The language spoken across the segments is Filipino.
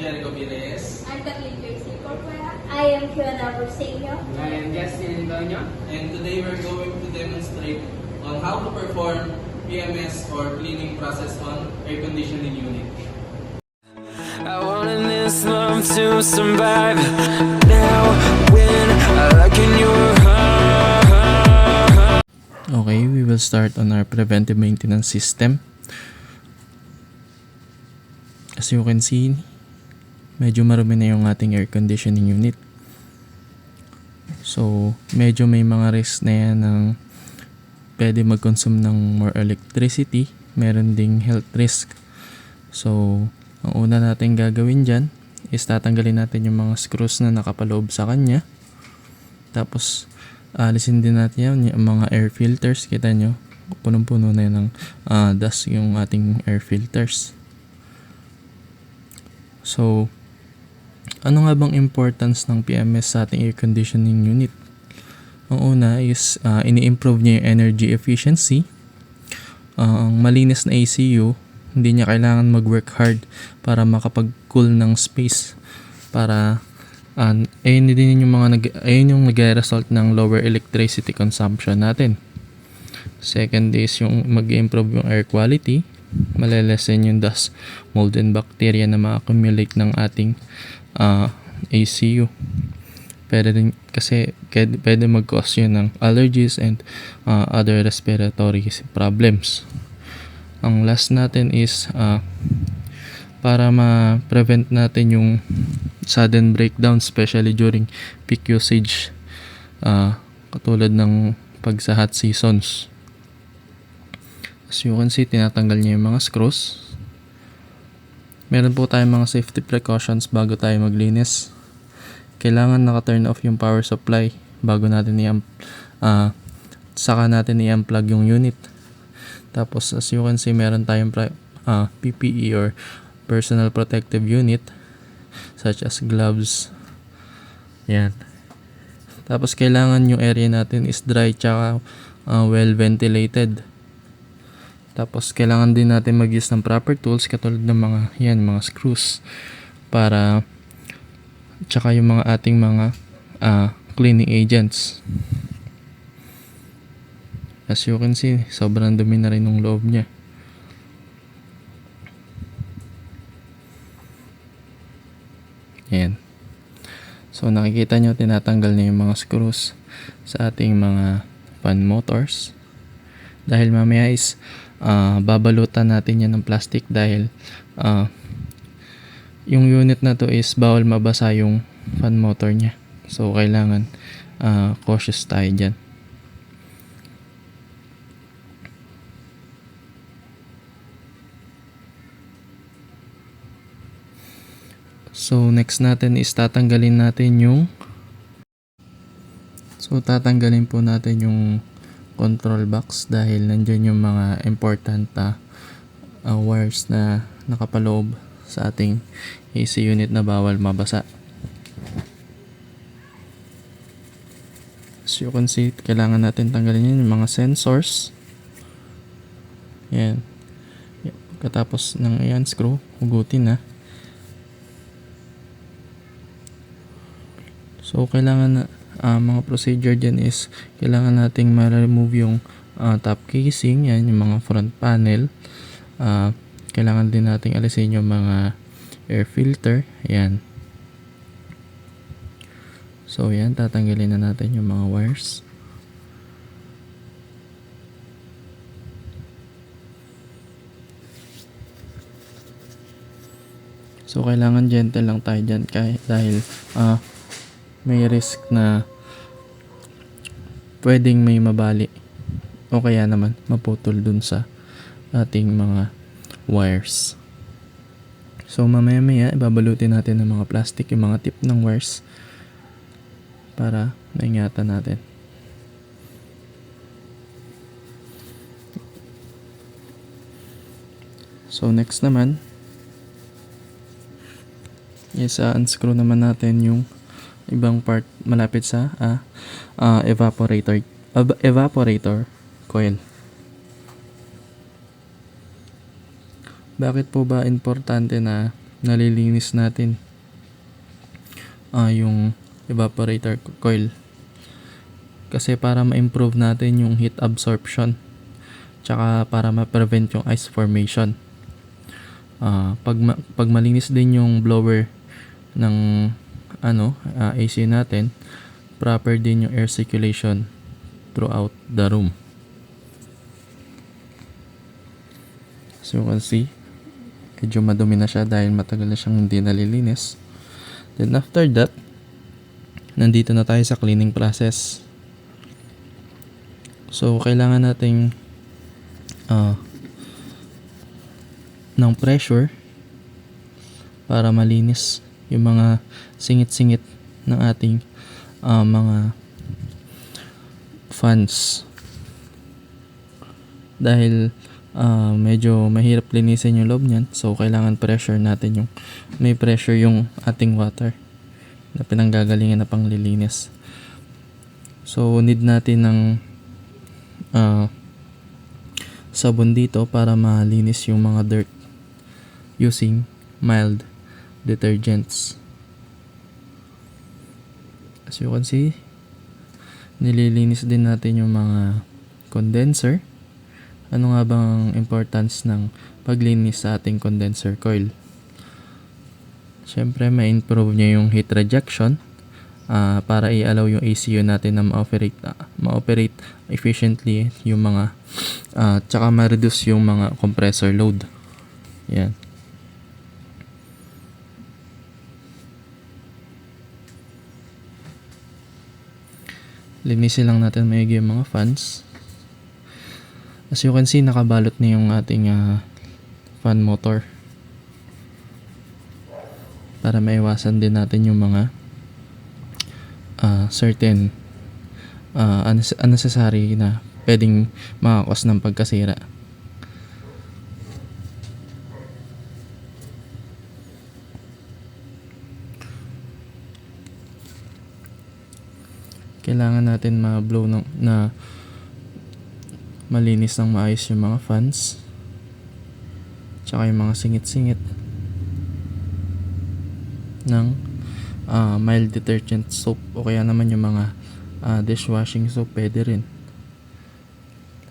Jericho Pires. I'm Kathleen Tracy Corcuera. I am Kiana Borseño. I am Justin Antonio. And today we're going to demonstrate on how to perform PMS or cleaning process on air conditioning unit. I wanted this love to survive. Now when I look in your heart. Okay, we will start on our preventive maintenance system. As you can see, medyo marumi na yung ating air conditioning unit. So, medyo may mga risk na yan ng pwede mag-consume ng more electricity. Meron ding health risk. So, ang una natin gagawin dyan is tatanggalin natin yung mga screws na nakapaloob sa kanya. Tapos, alisin din natin yan, yung mga air filters. Kita nyo, punong-puno na yan ng dust yung ating air filters. So, ano nga bang importance ng PMS sa ating air conditioning unit? Ang una is ini-improve niya yung energy efficiency. Ang malinis na ACU, hindi niya kailangan mag-work hard para makapag-cool ng space. Para ayun din yung ayun yung nag-result ng lower electricity consumption natin. Second is yung mag-improve yung air quality. Malelesen yung dust, mold, and bacteria na ma-accumulate ng ating ACU. Pwede mag-cause yun ng allergies and other respiratory problems. Ang last natin is para ma-prevent natin yung sudden breakdown, especially during peak usage, katulad ng pag sa hot seasons. As you can see, tinatanggal niya yung mga screws. Meron po tayong mga safety precautions bago tayo maglinis. Kailangan naka-turn off yung power supply bago natin saka natin i-unplug yung unit. Tapos as you can see, meron tayong PPE or personal protective unit such as gloves. Yan. Tapos kailangan yung area natin is dry tsaka well ventilated. Tapos kailangan din natin mag-use ng proper tools katulad ng mga screws para tsaka yung mga ating mga cleaning agents. As you can see, sobrang dumi na rin ng loob niya. Ayan. So nakikita nyo, tinatanggal na yung mga screws sa ating mga fan motors. Dahil mamaya is babalutan natin yan ng plastic dahil yung unit na to is bawal mabasa yung fan motor niya. So kailangan cautious tayo dyan. So next natin is tatanggalin po natin yung control box dahil nandyan yung mga important wires na nakapaloob sa ating AC unit na bawal mabasa. As you can see, kailangan natin tanggalin yung mga sensors. Yan. Pagkatapos ng screw, hugutin na. So kailangan mga procedure dyan is kailangan nating ma-remove yung top casing, yan yung mga front panel. Kailangan din nating alisin yung mga air filter, yan. So yan, tatanggalin na natin yung mga wires. So kailangan gentle lang tayo dyan dahil may risk na pwedeng may mabali o kaya naman maputol dun sa ating mga wires. So mamaya ibabalutin natin ng mga plastic yung mga tip ng wires para maingatan natin. So next naman is unscrew naman natin yung ibang part malapit sa evaporator coil. Bakit po ba importante na nalilinis natin yung evaporator coil. Kasi para ma-improve natin yung heat absorption, tsaka para ma-prevent yung ice formation. Pag malinis din yung blower ng AC natin, proper din yung air circulation throughout the room. So you can see, medyo madumi na siya dahil matagal na siyang hindi nalilinis. Then after that, nandito na tayo sa cleaning process. So kailangan nating ng pressure para malinis yung mga singit-singit ng ating mga fans. Dahil medyo mahirap linisin yung loob niyan, so kailangan pressure natin yung may pressure yung ating water na pinanggagalingan na panglilinis. So need natin ng sabon dito para malinis yung mga dirt using mild detergents. As you can see, nililinis din natin yung mga condenser. Ano nga bang importance ng paglinis sa ating condenser coil? Siyempre, ma-improve niya yung heat rejection para i-allow yung ACU natin na ma-operate efficiently yung mga tsaka ma-reduce yung mga compressor load. Yan. Linisin lang natin maigi yung mga fans. As you can see, nakabalot na yung ating fan motor para maiwasan din natin yung mga certain unnecessary na pwedeng makakos ng pagkasira. Kailangan natin ma-blow na malinis ng maayos yung mga fans tsaka yung mga singit-singit ng mild detergent soap o kaya naman yung mga dishwashing soap, pwede rin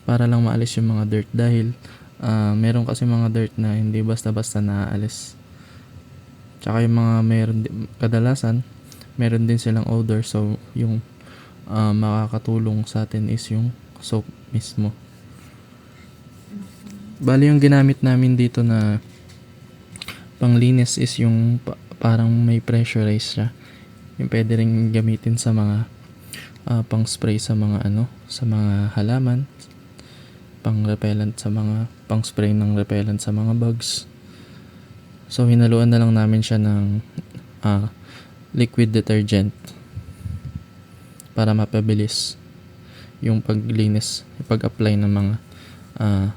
para lang maalis yung mga dirt dahil meron kasi mga dirt na hindi basta-basta naaalis. Tsaka yung mga kadalasan meron din silang odor, so yung makakatulong sa atin is yung soap mismo. Bali yung ginamit namin dito na panglinis is yung parang may pressurize siya. Yung pwede rin gamitin sa mga pang spray sa mga sa mga halaman, pang repellent sa mga pang spray ng repellent sa mga bugs. So hinaluan na lang namin siya ng liquid detergent para mapabilis yung paglinis, pag-apply ng mga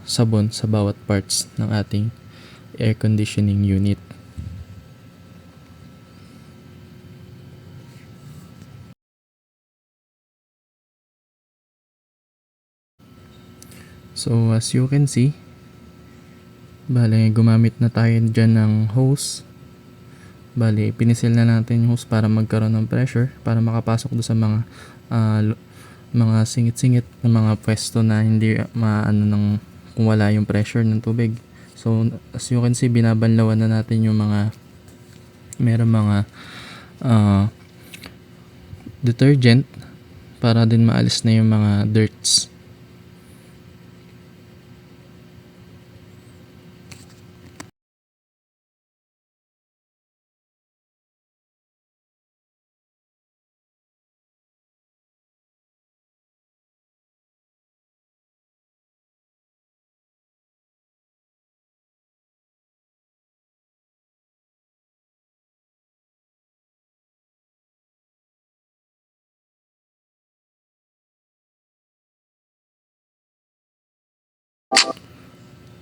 sabon sa bawat parts ng ating air conditioning unit. So as you can see, bale gumamit na tayo dyan ng hose. Bale pinisil na natin yung hose para magkaroon ng pressure para makapasok do sa mga singit-singit ng mga pwesto na hindi kung wala yung pressure ng tubig. So as you can see, binabanlawan na natin yung merong mga detergent para din maalis na yung mga dirts.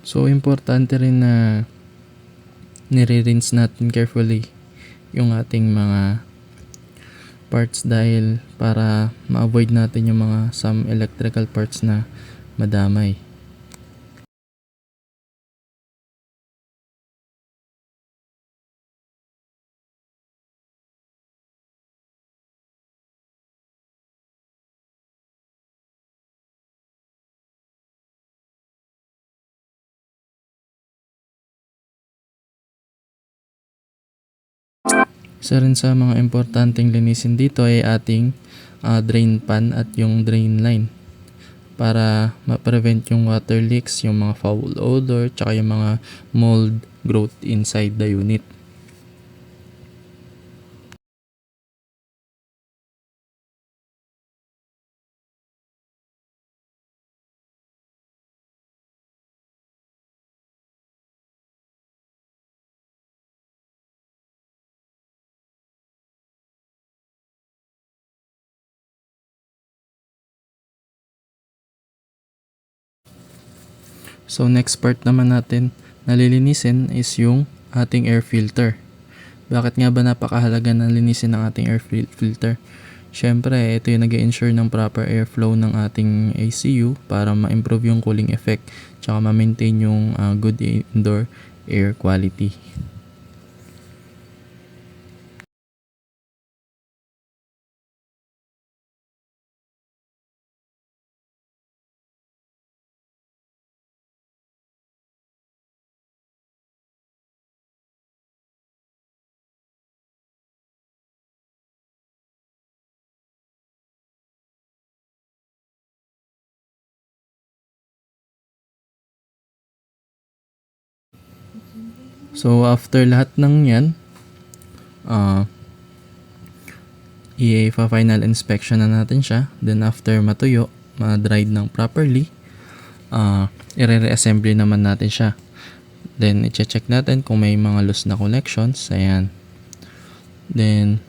So importante rin na nire-rinse natin carefully yung ating mga parts dahil para ma-avoid natin yung mga some electrical parts na madamay. Isa rin sa mga importanteng linisin dito ay ating drain pan at yung drain line para ma-prevent yung water leaks, yung mga foul odor, tsaka yung mga mold growth inside the unit. So next part naman natin na lilinisin is yung ating air filter. Bakit nga ba napakahalaga na linisin ang ating air filter? Siyempre, ito yung nag-ensure ng proper airflow ng ating ACU para ma-improve yung cooling effect tsaka ma-maintain yung good indoor air quality. So after lahat ng yan, i-final inspection na natin siya. Then after matuyo, ma-dried ng properly, i-reassembly naman natin siya. Then i-check natin kung may mga loose na connections. Ayan. Then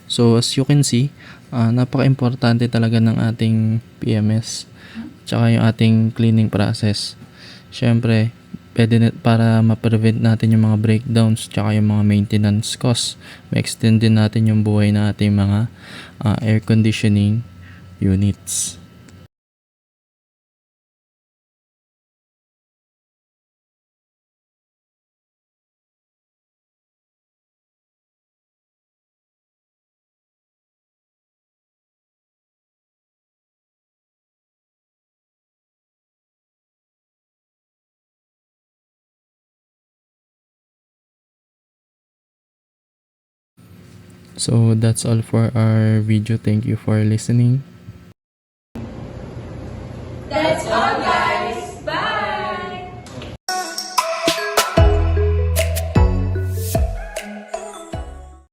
so as you can see, napaka-importante talaga ng ating PMS tsaka yung ating cleaning process. Syempre, para ma-prevent natin yung mga breakdowns tsaka yung mga maintenance costs, ma-extend din natin yung buhay ng ating mga air conditioning units. So that's all for our video. Thank you for listening. That's all, guys.